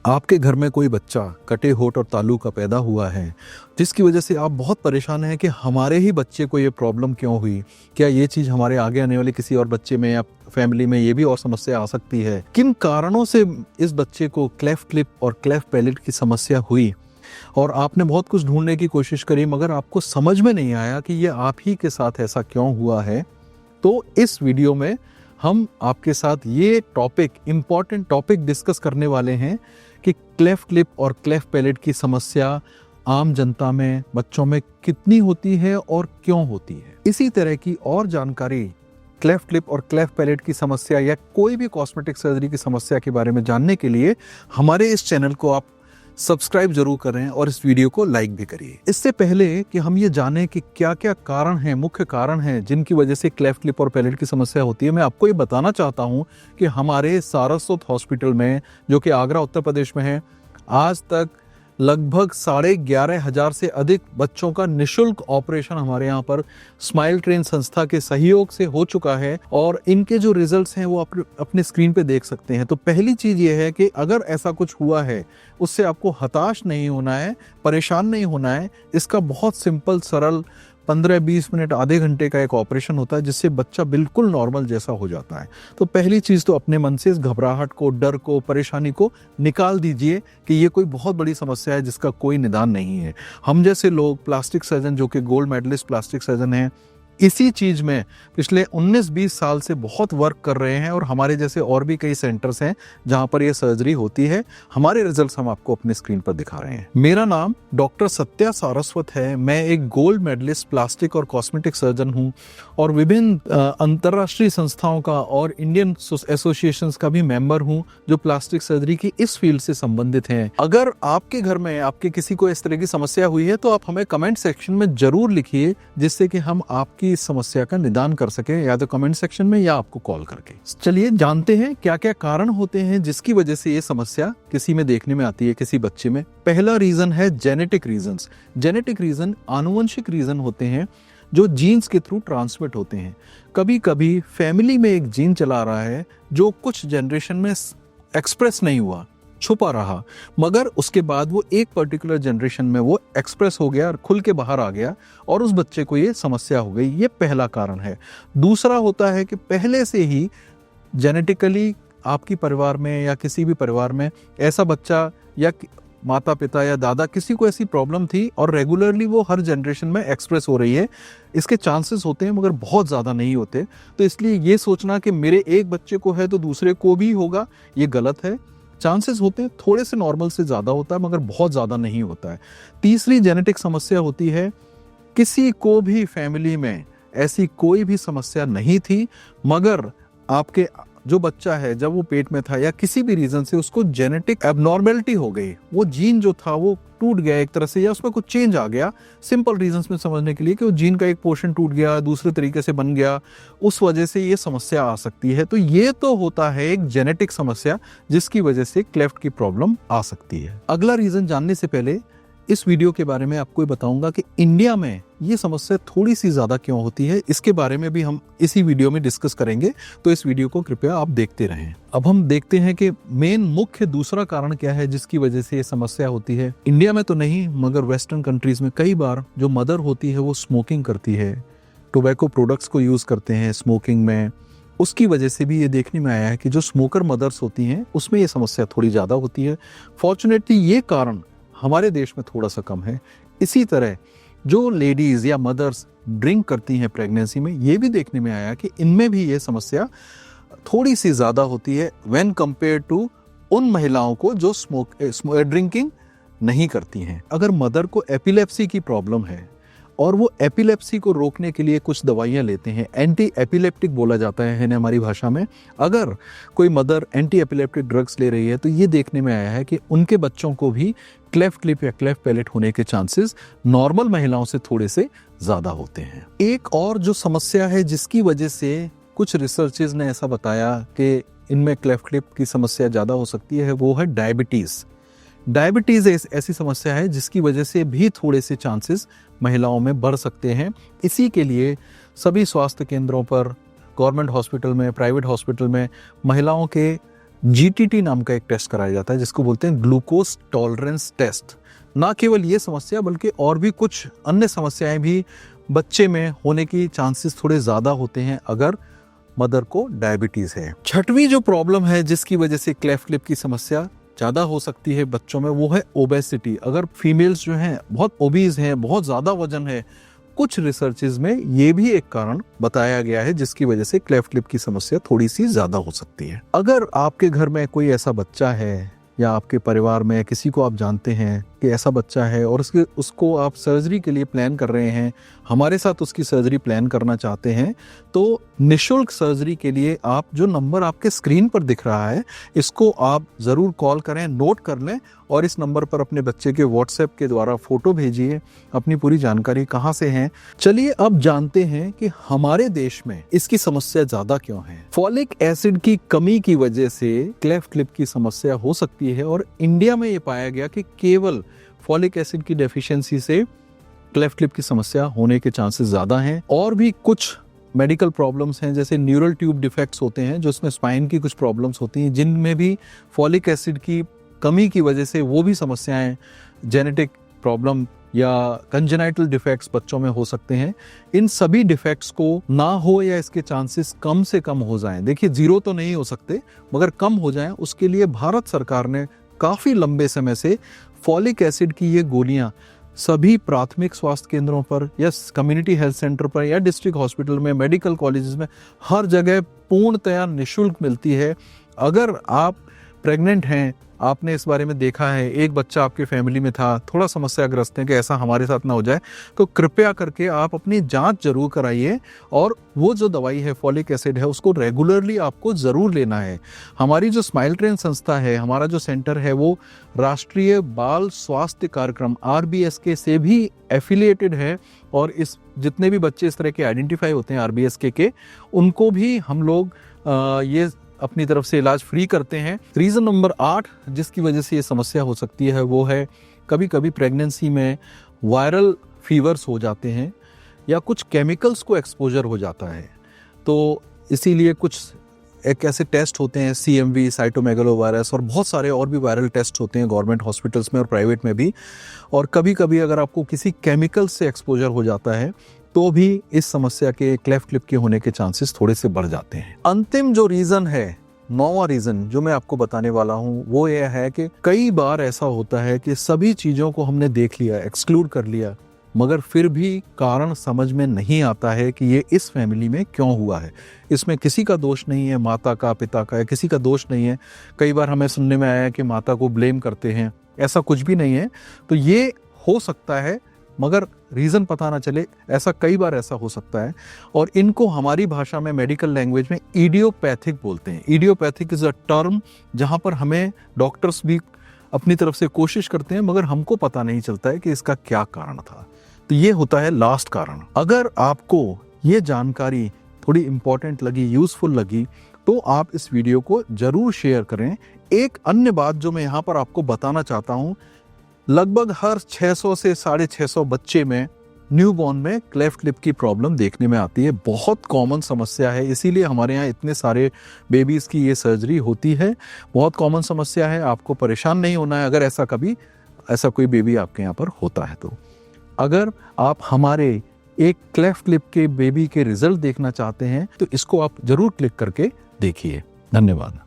आपके घर में कोई बच्चा कटे होठ और तालू का पैदा हुआ है, जिसकी वजह से आप बहुत परेशान हैं कि हमारे ही बच्चे को ये प्रॉब्लम क्यों हुई। क्या ये चीज़ हमारे आगे आने वाले किसी और बच्चे में या फैमिली में ये भी और समस्या आ सकती है? किन कारणों से इस बच्चे को क्लेफ्ट लिप और क्लेफ्ट पैलेट की समस्या हुई? और आपने बहुत कुछ ढूंढने की कोशिश करी, मगर आपको समझ में नहीं आया कि ये आप ही के साथ ऐसा क्यों हुआ है। तो इस वीडियो में हम आपके साथ ये इम्पॉर्टेंट टॉपिक डिस्कस करने वाले हैं कि क्लेफ्ट लिप और क्लेफ्ट पैलेट की समस्या आम जनता में, बच्चों में कितनी होती है और क्यों होती है। इसी तरह की और जानकारी क्लेफ्ट लिप और क्लेफ्ट पैलेट की समस्या या कोई भी कॉस्मेटिक सर्जरी की समस्या के बारे में जानने के लिए हमारे इस चैनल को आप सब्सक्राइब जरूर करें और इस वीडियो को लाइक भी करिए। इससे पहले कि हम ये जानें कि क्या क्या कारण हैं, मुख्य कारण हैं जिनकी वजह से क्लेफ्ट लिप और पैलेट की समस्या होती है, मैं आपको ये बताना चाहता हूं कि हमारे सारस्वत हॉस्पिटल में, जो कि आगरा उत्तर प्रदेश में है, आज तक लगभग 11,500 से अधिक बच्चों का निशुल्क ऑपरेशन हमारे यहाँ पर स्माइल ट्रेन संस्था के सहयोग से हो चुका है और इनके जो रिजल्ट्स हैं वो आप अपने स्क्रीन पे देख सकते हैं। तो पहली चीज़ ये है कि अगर ऐसा कुछ हुआ है, उससे आपको हताश नहीं होना है, परेशान नहीं होना है। इसका बहुत सिंपल, सरल 15-20 मिनट, आधे घंटे का एक ऑपरेशन होता है जिससे बच्चा बिल्कुल नॉर्मल जैसा हो जाता है। तो पहली चीज़ तो अपने मन से इस घबराहट को, डर को, परेशानी को निकाल दीजिए कि ये कोई बहुत बड़ी समस्या है जिसका कोई निदान नहीं है। हम जैसे लोग, प्लास्टिक सर्जन जो कि गोल्ड मेडलिस्ट प्लास्टिक सर्जन हैं, इसी चीज़ में पिछले 19-20 साल से बहुत वर्क कर रहे हैं और हमारे जैसे और भी कई सेंटर्स हैं जहां पर यह सर्जरी होती है। हमारे रिजल्ट्स हम आपको अपने स्क्रीन पर दिखा रहे हैं। मेरा नाम डॉक्टर सत्या सारस्वत है। मैं एक गोल्ड मेडलिस्ट प्लास्टिक और कॉस्मेटिक सर्जन हूं और विभिन्न अंतर्राष्ट्रीय संस्थाओं का और इंडियन एसोसिएशंस का भी मेंबर हूं जो प्लास्टिक सर्जरी की इस फील्ड से संबंधित हैं। अगर आपके घर में आपके किसी को इस तरह की समस्या हुई है तो आप हमें कमेंट सेक्शन में जरूर लिखिए, जिससे कि हम आपकी इस समस्या का निदान कर सके, या तो कमेंट सेक्शन में या आपको कॉल करके। चलिए जानते हैं क्या क्या कारण होते हैं जिसकी वजह से ये समस्या किसी में देखने में आती है, किसी बच्चे में। पहला रीजन है जेनेटिक रीजंस। जेनेटिक रीजन आनुवंशिक रीजन होते हैं जो जीन्स के थ्रू ट्रांसमिट होते हैं। कभी कभी फैमिली में एक जीन चला रहा है जो कुछ जनरेशन में एक्सप्रेस नहीं हुआ, छुपा रहा, मगर उसके बाद वो एक पर्टिकुलर जनरेशन में वो एक्सप्रेस हो गया और खुल के बाहर आ गया और उस बच्चे को ये समस्या हो गई। ये पहला कारण है। दूसरा होता है कि पहले से ही जेनेटिकली आपकी परिवार में या किसी भी परिवार में ऐसा बच्चा या माता पिता या दादा, किसी को ऐसी प्रॉब्लम थी और रेगुलरली वो हर जनरेशन में एक्सप्रेस हो रही है। इसके चांसेस होते हैं मगर बहुत ज़्यादा नहीं होते। तो इसलिए ये सोचना कि मेरे एक बच्चे को है तो दूसरे को भी होगा, ये गलत है। चांसेस होते हैं, थोड़े से नॉर्मल से ज़्यादा होता है मगर बहुत ज़्यादा नहीं होता है। तीसरी जेनेटिक समस्या होती है, किसी को भी फैमिली में ऐसी कोई भी समस्या नहीं थी, मगर आपके जो बच्चा है जब वो पेट में था या किसी भी रीज़न से उसको जेनेटिक एबनॉर्मेलिटी हो गई, वो जीन जो था वो टूट गया एक तरह से, या उसमें कुछ चेंज आ गया। सिंपल रीजंस में समझने के लिए कि वो जीन का एक पोर्शन टूट गया, दूसरे तरीके से बन गया, उस वजह से ये समस्या आ सकती है। तो ये तो होता है एक जेनेटिक समस्या जिसकी वजह से क्लेफ्ट की प्रॉब्लम आ सकती है। अगला रीजन जानने से पहले इस वीडियो के बारे में आपको बताऊंगा कि इंडिया में ये समस्या थोड़ी सी ज्यादा क्यों होती है। इसके बारे में भी हम इसी वीडियो में डिस्कस करेंगे, तो इस वीडियो को कृपया आप देखते रहें। अब हम देखते हैं कि मेन मुख्य दूसरा कारण क्या है जिसकी वजह से ये समस्या होती है। इंडिया में तो नहीं मगर वेस्टर्न कंट्रीज में कई बार जो मदर होती है वो स्मोकिंग करती है, टोबैको प्रोडक्ट्स को यूज करते हैं स्मोकिंग में। उसकी वजह से भी ये देखने में आया है कि जो स्मोकर मदर्स होती हैं उसमें ये समस्या थोड़ी ज्यादा होती है। फॉर्चुनेटली ये कारण हमारे देश में थोड़ा सा कम है। इसी तरह जो लेडीज या मदर्स ड्रिंक करती हैं प्रेगनेंसी में, ये भी देखने में आया कि इनमें भी ये समस्या थोड़ी सी ज़्यादा होती है व्हेन कंपेयर टू उन महिलाओं को जो ड्रिंकिंग नहीं करती हैं। अगर मदर को एपिलेप्सी की प्रॉब्लम है और वो एपिलेप्सी को रोकने के लिए कुछ दवाइयाँ लेते हैं, एंटी एपिलेप्टिक बोला जाता है हमारी भाषा में, अगर कोई मदर एंटी एपिलेप्टिक ड्रग्स ले रही है तो ये देखने में आया है कि उनके बच्चों को भी क्लेफ्ट लिप या क्लेफ्ट पैलेट होने के चांसेस नॉर्मल महिलाओं से थोड़े से ज़्यादा होते हैं। एक और जो समस्या है जिसकी वजह से कुछ रिसर्चेज ने ऐसा बताया कि इनमें क्लेफ्ट लिप की समस्या ज़्यादा हो सकती है, वो है डायबिटीज़। डायबिटीज़ ऐसी समस्या है जिसकी वजह से भी थोड़े से चांसेस महिलाओं में बढ़ सकते हैं। इसी के लिए सभी स्वास्थ्य केंद्रों पर, गवर्नमेंट हॉस्पिटल में, प्राइवेट हॉस्पिटल में महिलाओं के GTT नाम का एक टेस्ट कराया जाता है जिसको बोलते हैं ग्लूकोज टॉलरेंस टेस्ट। ना केवल ये समस्या बल्कि और भी कुछ अन्य समस्याएं भी बच्चे में होने की चांसेस थोड़े ज़्यादा होते हैं अगर मदर को डायबिटीज़ है। छठवीं जो प्रॉब्लम है जिसकी वजह से क्लेफ्ट लिप की समस्या ज़्यादा हो सकती है बच्चों में, वो है ओबेसिटी। अगर फीमेल्स जो हैं बहुत ओबीज हैं, बहुत ज़्यादा वजन है, कुछ रिसर्चेज में ये भी एक कारण बताया गया है जिसकी वजह से क्लेफ्ट लिप की समस्या थोड़ी सी ज़्यादा हो सकती है। अगर आपके घर में कोई ऐसा बच्चा है या आपके परिवार में किसी को आप जानते हैं कि ऐसा बच्चा है और उसको आप सर्जरी के लिए प्लान कर रहे हैं, हमारे साथ उसकी सर्जरी प्लान करना चाहते हैं, तो निशुल्क सर्जरी के लिए आप जो नंबर आपके स्क्रीन पर दिख रहा है इसको आप ज़रूर कॉल करें, नोट कर लें और इस नंबर पर अपने बच्चे के व्हाट्सएप के द्वारा फ़ोटो भेजिए, अपनी पूरी जानकारी कहाँ से है। चलिए अब जानते हैं कि हमारे देश में इसकी समस्या ज़्यादा क्यों है। फॉलिक एसिड की कमी की वजह से क्लेफ्ट लिप की समस्या हो सकती है और इंडिया में ये पाया गया कि केवल फॉलिक एसिड की डेफिशिएंसी से क्लेफ्ट लिप की समस्या होने के चांसेस ज़्यादा हैं। और भी कुछ मेडिकल प्रॉब्लम्स हैं जैसे न्यूरल ट्यूब डिफेक्ट्स होते हैं जो इसमें स्पाइन की कुछ प्रॉब्लम्स होती हैं जिनमें भी फॉलिक एसिड की कमी की वजह से वो भी समस्याएं, जेनेटिक प्रॉब्लम या कंजेनाइटल डिफेक्ट्स बच्चों में हो सकते हैं। इन सभी डिफेक्ट्स को ना हो या इसके चांसेस कम से कम हो जाएं, देखिए जीरो तो नहीं हो सकते मगर कम हो जाएं, उसके लिए भारत सरकार ने काफ़ी लंबे समय से फॉलिक एसिड की ये गोलियां सभी प्राथमिक स्वास्थ्य केंद्रों पर या कम्युनिटी हेल्थ सेंटर पर या डिस्ट्रिक्ट हॉस्पिटल में, मेडिकल कॉलेजेस में, हर जगह पूर्णतया निःशुल्क मिलती है। अगर आप प्रेग्नेंट हैं, आपने इस बारे में देखा है, एक बच्चा आपके फैमिली में था, थोड़ा समस्याग्रस्त है कि ऐसा हमारे साथ ना हो जाए, तो कृपया करके आप अपनी जांच जरूर कराइए और वो जो दवाई है फॉलिक एसिड है उसको रेगुलरली आपको ज़रूर लेना है। हमारी जो स्माइल ट्रेन संस्था है, हमारा जो सेंटर है वो राष्ट्रीय बाल स्वास्थ्य कार्यक्रम RBSK से भी एफिलिएटेड है और इस जितने भी बच्चे इस तरह के आइडेंटिफाई होते हैं RBSK के, उनको भी हम लोग ये अपनी तरफ से इलाज फ्री करते हैं। रीज़न नंबर 8 जिसकी वजह से ये समस्या हो सकती है वो है कभी कभी प्रेगनेंसी में वायरल फीवर्स हो जाते हैं या कुछ केमिकल्स को एक्सपोजर हो जाता है, तो इसीलिए कुछ एक ऐसे टेस्ट होते हैं CMV, साइटोमेगालोवायरस और बहुत सारे और भी वायरल टेस्ट होते हैं गवर्नमेंट हॉस्पिटल्स में और प्राइवेट में भी। और कभी कभी अगर आपको किसी केमिकल से एक्सपोजर हो जाता है तो भी इस समस्या के क्लेफ्ट लिप के होने के चांसेस थोड़े से बढ़ जाते हैं। अंतिम जो रीज़न है, 9वां रीज़न जो मैं आपको बताने वाला हूँ वो ये है कि कई बार ऐसा होता है कि सभी चीज़ों को हमने देख लिया, एक्सक्लूड कर लिया, मगर फिर भी कारण समझ में नहीं आता है कि ये इस फैमिली में क्यों हुआ है। इसमें किसी का दोष नहीं है, माता का, पिता का, या किसी का दोष नहीं है। कई बार हमें सुनने में आया है कि माता को ब्लेम करते हैं, ऐसा कुछ भी नहीं है। तो ये हो सकता है मगर रीज़न पता ना चले, ऐसा कई बार ऐसा हो सकता है। और इनको हमारी भाषा में, मेडिकल लैंग्वेज में इडियोपैथिक बोलते हैं। इडियोपैथिक इज़ अ टर्म जहाँ पर हमें डॉक्टर्स भी अपनी तरफ से कोशिश करते हैं मगर हमको पता नहीं चलता है कि इसका क्या कारण था। तो ये होता है लास्ट कारण। अगर आपको ये जानकारी थोड़ी इम्पोर्टेंट लगी, यूज़फुल लगी, तो आप इस वीडियो को ज़रूर शेयर करें। एक अन्य बात जो मैं यहाँ पर आपको बताना चाहता हूँ, लगभग हर 600 से 650 बच्चे में न्यूबॉर्न में क्लेफ्ट लिप की प्रॉब्लम देखने में आती है। बहुत कॉमन समस्या है, इसीलिए हमारे यहाँ इतने सारे बेबीज़ की ये सर्जरी होती है। बहुत कॉमन समस्या है, आपको परेशान नहीं होना है अगर ऐसा कोई बेबी आपके यहाँ पर होता है। तो अगर आप हमारे एक क्लेफ्ट लिप के बेबी के रिजल्ट देखना चाहते हैं तो इसको आप ज़रूर क्लिक करके देखिए। धन्यवाद।